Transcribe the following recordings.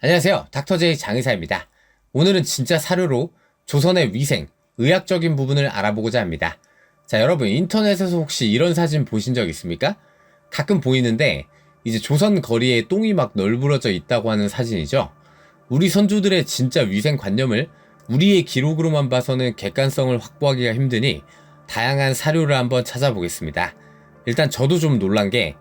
안녕하세요. 닥터제이 장의사입니다. 오늘은 진짜 사료로 조선의 위생, 의학적인 부분을 알아보고자 합니다. 자, 여러분 인터넷에서 혹시 이런 사진 보신 적 있습니까? 가끔 보이는데 이제 조선 거리에 똥이 막 널브러져 있다고 하는 사진이죠. 우리 선조들의 진짜 위생관념을 우리의 기록으로만 봐서는 객관성을 확보하기가 힘드니 다양한 사료를 한번 찾아보겠습니다. 일단 저도 좀 놀란 게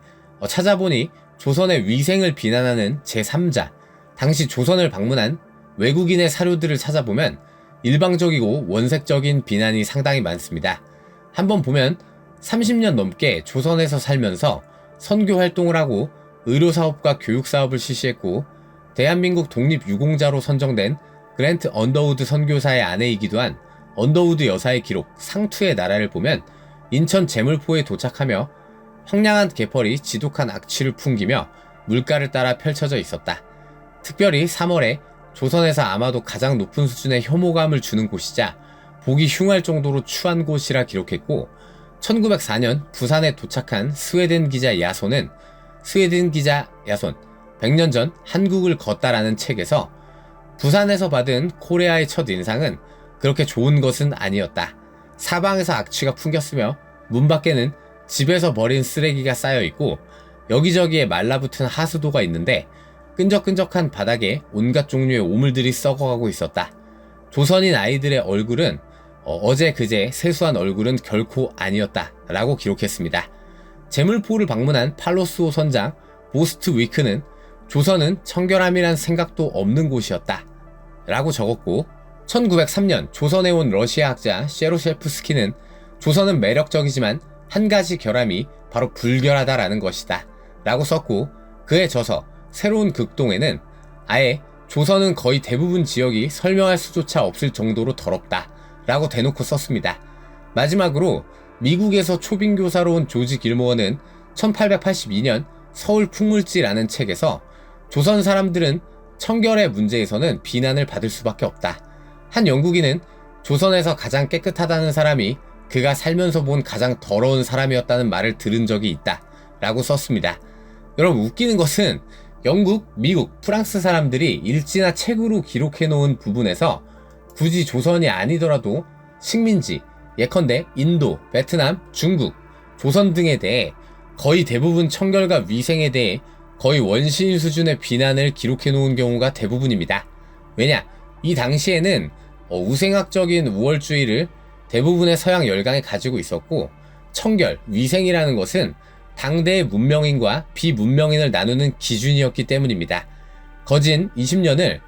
찾아보니 조선의 위생을 비난하는 제3자, 당시 조선을 방문한 외국인의 사료들을 찾아보면 일방적이고 원색적인 비난이 상당히 많습니다. 한번 보면 30년 넘게 조선에서 살면서 선교 활동을 하고 의료사업과 교육사업을 실시했고 대한민국 독립유공자로 선정된 그랜트 언더우드 선교사의 아내이기도 한 언더우드 여사의 기록 상투의 나라를 보면 인천 제물포에 도착하며 황량한 개펄이 지독한 악취를 풍기며 물가를 따라 펼쳐져 있었다. 특별히 3월에 조선에서 아마도 가장 높은 수준의 혐오감을 주는 곳이자 보기 흉할 정도로 추한 곳이라 기록했고 1904년 부산에 도착한 스웨덴 기자 야손은 100년 전 한국을 걷다라는 책에서 부산에서 받은 코레아의 첫 인상은 그렇게 좋은 것은 아니었다. 사방에서 악취가 풍겼으며 문 밖에는 집에서 버린 쓰레기가 쌓여있고 여기저기에 말라붙은 하수도가 있는데 끈적끈적한 바닥에 온갖 종류의 오물들이 썩어가고 있었다. 조선인 아이들의 얼굴은 어제 그제 세수한 얼굴은 결코 아니었다 라고 기록했습니다. 제물포를 방문한 팔로스호 선장 보스트 위크는 조선은 청결함이란 생각도 없는 곳이었다 라고 적었고 1903년 조선에 온 러시아 학자 셰로셰프스키는 조선은 매력적이지만 한 가지 결함이 바로 불결하다라는 것이다 라고 썼고 그의 저서 새로운 극동에는 아예 조선은 거의 대부분 지역이 설명할 수조차 없을 정도로 더럽다 라고 대놓고 썼습니다. 마지막으로 미국에서 초빙교사로 온 조지 길모어는 1882년 서울 풍물지라는 책에서 조선 사람들은 청결의 문제에서는 비난을 받을 수밖에 없다. 한 영국인은 조선에서 가장 깨끗하다는 사람이 그가 살면서 본 가장 더러운 사람이었다는 말을 들은 적이 있다 라고 썼습니다. 여러분 웃기는 것은 영국, 미국, 프랑스 사람들이 일지나 책으로 기록해놓은 부분에서 굳이 조선이 아니더라도 식민지, 예컨대 인도, 베트남, 중국, 조선 등에 대해 거의 대부분 청결과 위생에 대해 거의 원시인 수준의 비난을 기록해놓은 경우가 대부분입니다. 왜냐? 이 당시에는 우생학적인 우월주의를 대부분의 서양 열강이 가지고 있었고 청결, 위생이라는 것은 당대의 문명인과 비문명인을 나누는 기준이었기 때문입니다. 거진 20년을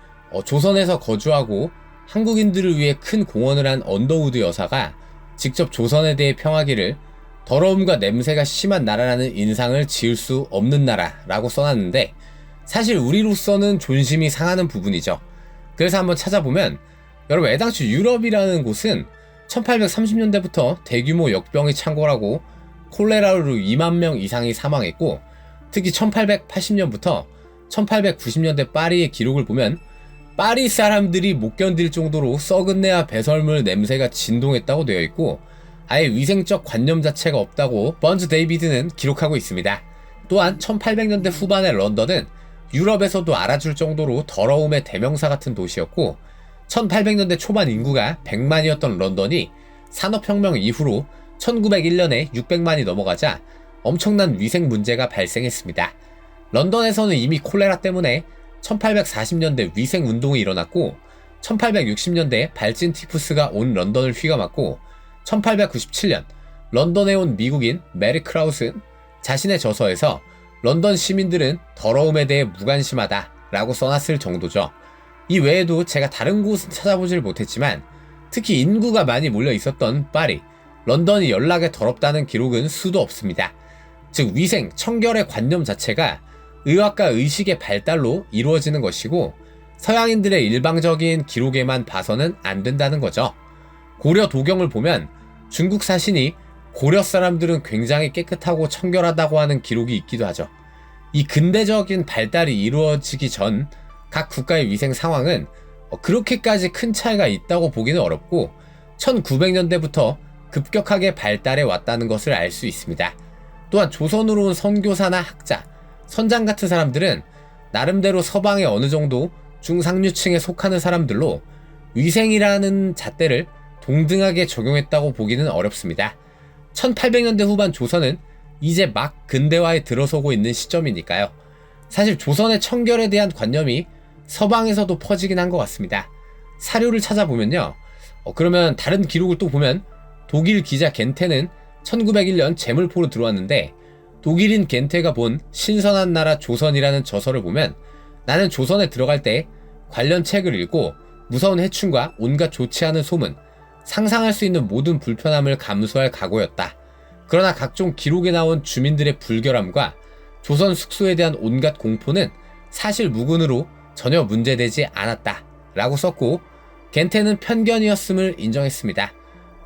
조선에서 거주하고 한국인들을 위해 큰 공헌을 한 언더우드 여사가 직접 조선에 대해 평하기를 더러움과 냄새가 심한 나라라는 인상을 지을 수 없는 나라라고 써놨는데 사실 우리로서는 존심이 상하는 부분이죠. 그래서 한번 찾아보면 여러분 애당초 유럽이라는 곳은 1830년대부터 대규모 역병이 창궐하고 콜레라로 2만 명 이상이 사망했고 특히 1880년부터 1890년대 파리의 기록을 보면 파리 사람들이 못 견딜 정도로 썩은 내와 배설물 냄새가 진동했다고 되어 있고 아예 위생적 관념 자체가 없다고 번즈 데이비드는 기록하고 있습니다. 또한 1800년대 후반의 런던은 유럽에서도 알아줄 정도로 더러움의 대명사 같은 도시였고 1800년대 초반 인구가 100만이었던 런던이 산업혁명 이후로 1901년에 600만이 넘어가자 엄청난 위생 문제가 발생했습니다. 런던에서는 이미 콜레라 때문에 1840년대 위생운동이 일어났고 1860년대 발진 티푸스가 온 런던을 휘감았고 1897년 런던에 온 미국인 메리 크라우스는 자신의 저서에서 런던 시민들은 더러움에 대해 무관심하다 라고 써놨을 정도죠. 이 외에도 제가 다른 곳은 찾아보질 못했지만 특히 인구가 많이 몰려 있었던 파리, 런던이 연락에 더럽다는 기록은 수도 없습니다. 즉 위생, 청결의 관념 자체가 의학과 의식의 발달로 이루어지는 것이고 서양인들의 일방적인 기록에만 봐서는 안 된다는 거죠. 고려 도경을 보면 중국 사신이 고려 사람들은 굉장히 깨끗하고 청결하다고 하는 기록이 있기도 하죠. 이 근대적인 발달이 이루어지기 전 각 국가의 위생 상황은 그렇게까지 큰 차이가 있다고 보기는 어렵고 1900년대부터 급격하게 발달해 왔다는 것을 알 수 있습니다. 또한 조선으로 온 선교사나 학자, 선장 같은 사람들은 나름대로 서방에 어느 정도 중상류층에 속하는 사람들로 위생이라는 잣대를 동등하게 적용했다고 보기는 어렵습니다. 1800년대 후반 조선은 이제 막 근대화에 들어서고 있는 시점이니까요. 사실 조선의 청결에 대한 관념이 서방에서도 퍼지긴 한 것 같습니다. 사료를 찾아보면요. 그러면 다른 기록을 또 보면 독일 기자 겐테는 1901년 제물포로 들어왔는데 독일인 겐테가 본 신선한 나라 조선이라는 저서를 보면 나는 조선에 들어갈 때 관련 책을 읽고 무서운 해충과 온갖 좋지 않은 소문, 상상할 수 있는 모든 불편함을 감수할 각오였다. 그러나 각종 기록에 나온 주민들의 불결함과 조선 숙소에 대한 온갖 공포는 사실 무근으로 전혀 문제되지 않았다 라고 썼고, 겐테는 편견이었음을 인정했습니다.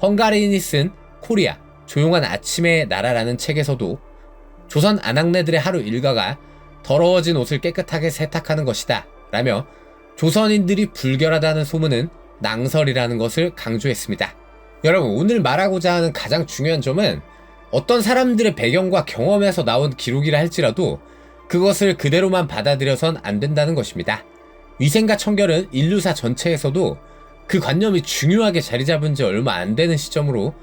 헝가리인이 쓴 코리아, 조용한 아침의 나라라는 책에서도 조선 아낙네들의 하루 일과가 더러워진 옷을 깨끗하게 세탁하는 것이다 라며 조선인들이 불결하다는 소문은 낭설이라는 것을 강조했습니다. 여러분, 오늘 말하고자 하는 가장 중요한 점은 어떤 사람들의 배경과 경험에서 나온 기록이라 할지라도 그것을 그대로만 받아들여선 안 된다는 것입니다. 위생과 청결은 인류사 전체에서도 그 관념이 중요하게 자리 잡은 지 얼마 안 되는 시점으로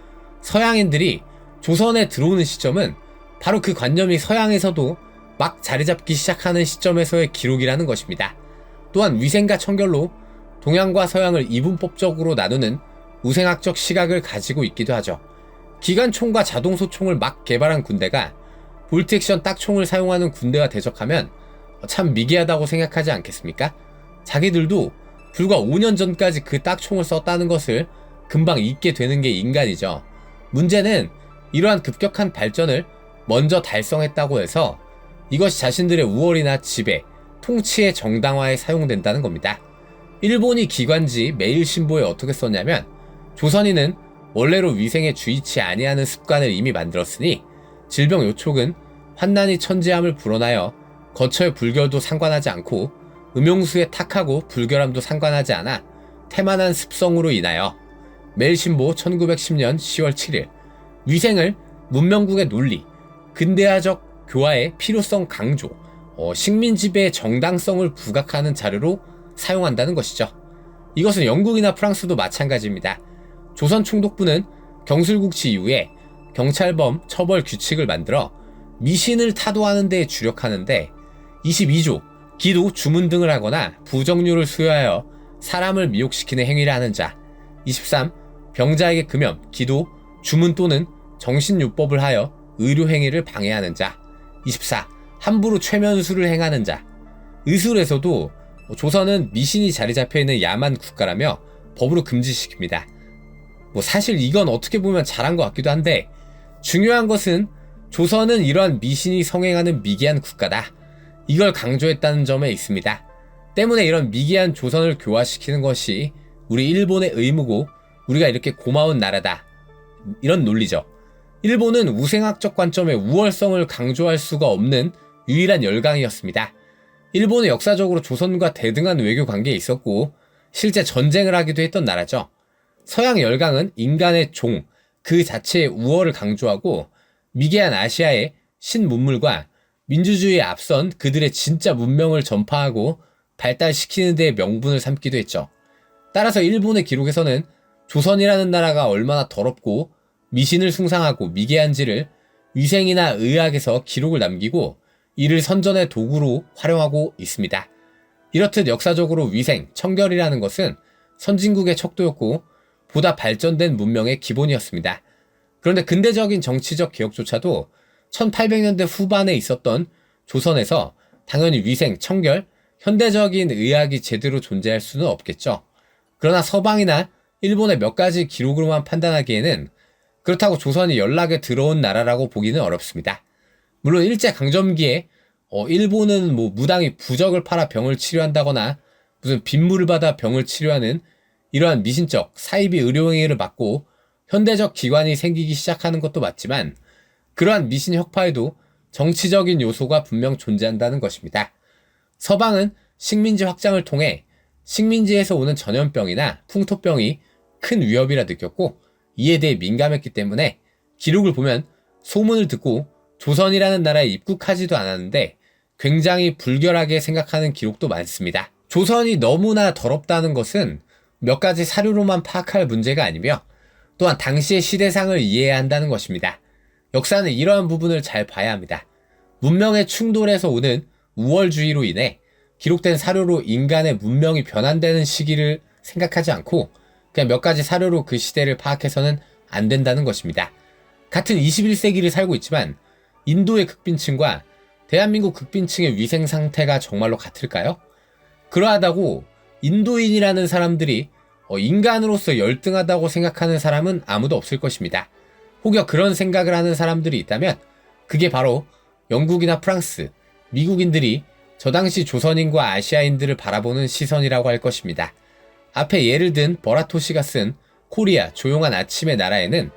서양인들이 조선에 들어오는 시점은 바로 그 관념이 서양에서도 막 자리 잡기 시작하는 시점에서의 기록이라는 것입니다. 또한 위생과 청결로 동양과 서양을 이분법적으로 나누는 우생학적 시각을 가지고 있기도 하죠. 기관총과 자동소총을 막 개발한 군대가 볼트액션 딱총을 사용하는 군대와 대적하면 참 미개하다고 생각하지 않겠습니까? 자기들도 불과 5년 전까지 그 딱총을 썼다는 것을 금방 잊게 되는 게 인간이죠. 문제는 이러한 급격한 발전을 먼저 달성했다고 해서 이것이 자신들의 우월이나 지배, 통치의 정당화에 사용된다는 겁니다. 일본이 기관지 매일신보에 어떻게 썼냐면, 조선인은 원래로 위생에 주의치 아니하는 습관을 이미 만들었으니 질병 요촉은 환난이 천지함을 불어나여 거처의 불결도 상관하지 않고 음용수의 탁하고 불결함도 상관하지 않아 태만한 습성으로 인하여. 매일신보 1910년 10월 7일. 위생을 문명국의 논리, 근대화적 교화의 필요성 강조, 식민지배의 정당성을 부각하는 자료로 사용한다는 것이죠. 이것은 영국이나 프랑스도 마찬가지입니다. 조선총독부는 경술국치 이후에 경찰범 처벌 규칙을 만들어 미신을 타도하는 데에 주력하는데, 22조 기도, 주문 등을 하거나 부정료를 수여하여 사람을 미혹시키는 행위를 하는 자. 23. 병자에게 금연, 기도, 주문 또는 정신요법을 하여 의료행위를 방해하는 자. 24. 함부로 최면수를 행하는 자. 의술에서도 조선은 미신이 자리 잡혀있는 야만 국가라며 법으로 금지시킵니다. 사실 이건 어떻게 보면 잘한 것 같기도 한데, 중요한 것은 조선은 이러한 미신이 성행하는 미개한 국가다, 이걸 강조했다는 점에 있습니다. 때문에 이런 미개한 조선을 교화시키는 것이 우리 일본의 의무고 우리가 이렇게 고마운 나라다, 이런 논리죠. 일본은 우생학적 관점의 우월성을 강조할 수가 없는 유일한 열강이었습니다. 일본은 역사적으로 조선과 대등한 외교 관계에 있었고 실제 전쟁을 하기도 했던 나라죠. 서양 열강은 인간의 종, 그 자체의 우월을 강조하고 미개한 아시아의 신문물과 민주주의에 앞선 그들의 진짜 문명을 전파하고 발달시키는 데에 명분을 삼기도 했죠. 따라서 일본의 기록에서는 조선이라는 나라가 얼마나 더럽고 미신을 숭상하고 미개한지를 위생이나 의학에서 기록을 남기고 이를 선전의 도구로 활용하고 있습니다. 이렇듯 역사적으로 위생, 청결이라는 것은 선진국의 척도였고 보다 발전된 문명의 기본이었습니다. 그런데 근대적인 정치적 개혁조차도 1800년대 후반에 있었던 조선에서 당연히 위생, 청결, 현대적인 의학이 제대로 존재할 수는 없겠죠. 그러나 서방이나 일본의 몇 가지 기록으로만 판단하기에는 그렇다고 조선이 연락에 들어온 나라라고 보기는 어렵습니다. 물론 일제강점기에 일본은 무당이 부적을 팔아 병을 치료한다거나 무슨 빗물을 받아 병을 치료하는 이러한 미신적 사이비 의료행위를 막고 현대적 기관이 생기기 시작하는 것도 맞지만, 그러한 미신 혁파에도 정치적인 요소가 분명 존재한다는 것입니다. 서방은 식민지 확장을 통해 식민지에서 오는 전염병이나 풍토병이 큰 위협이라 느꼈고 이에 대해 민감했기 때문에 기록을 보면 소문을 듣고 조선이라는 나라에 입국하지도 않았는데 굉장히 불결하게 생각하는 기록도 많습니다. 조선이 너무나 더럽다는 것은 몇 가지 사료로만 파악할 문제가 아니며 또한 당시의 시대상을 이해해야 한다는 것입니다. 역사는 이러한 부분을 잘 봐야 합니다. 문명의 충돌에서 오는 우월주의로 인해 기록된 사료로 인간의 문명이 변환되는 시기를 생각하지 않고 그냥 몇 가지 사료로 그 시대를 파악해서는 안 된다는 것입니다. 같은 21세기를 살고 있지만 인도의 극빈층과 대한민국 극빈층의 위생 상태가 정말로 같을까요? 그러하다고 인도인이라는 사람들이 인간으로서 열등하다고 생각하는 사람은 아무도 없을 것입니다. 혹여 그런 생각을 하는 사람들이 있다면 그게 바로 영국이나 프랑스, 미국인들이 저 당시 조선인과 아시아인들을 바라보는 시선이라고 할 것입니다. 앞에 예를 든 버라토시가 쓴 코리아 조용한 아침의 나라에는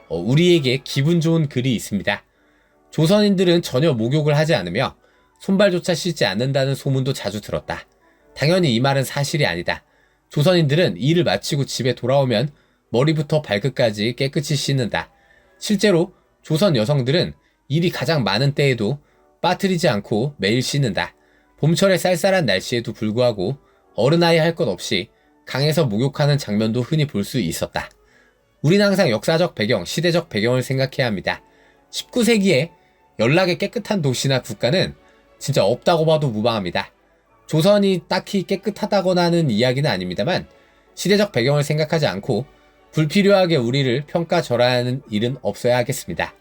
우리에게 기분 좋은 글이 있습니다. 조선인들은 전혀 목욕을 하지 않으며 손발조차 씻지 않는다는 소문도 자주 들었다. 당연히 이 말은 사실이 아니다. 조선인들은 일을 마치고 집에 돌아오면 머리부터 발끝까지 깨끗이 씻는다. 실제로 조선 여성들은 일이 가장 많은 때에도 빠뜨리지 않고 매일 씻는다. 봄철의 쌀쌀한 날씨에도 불구하고 어른아이 할 것 없이 강에서 목욕하는 장면도 흔히 볼 수 있었다. 우리는 항상 역사적 배경, 시대적 배경을 생각해야 합니다. 19세기에 연락의 깨끗한 도시나 국가는 진짜 없다고 봐도 무방합니다. 조선이 딱히 깨끗하다거나는 이야기는 아닙니다만 시대적 배경을 생각하지 않고 불필요하게 우리를 평가절하하는 일은 없어야 하겠습니다.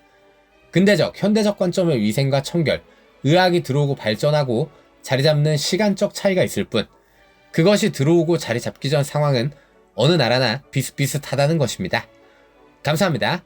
근대적, 현대적 관점의 위생과 청결, 의학이 들어오고 발전하고 자리 잡는 시간적 차이가 있을 뿐 그것이 들어오고 자리 잡기 전 상황은 어느 나라나 비슷비슷하다는 것입니다. 감사합니다.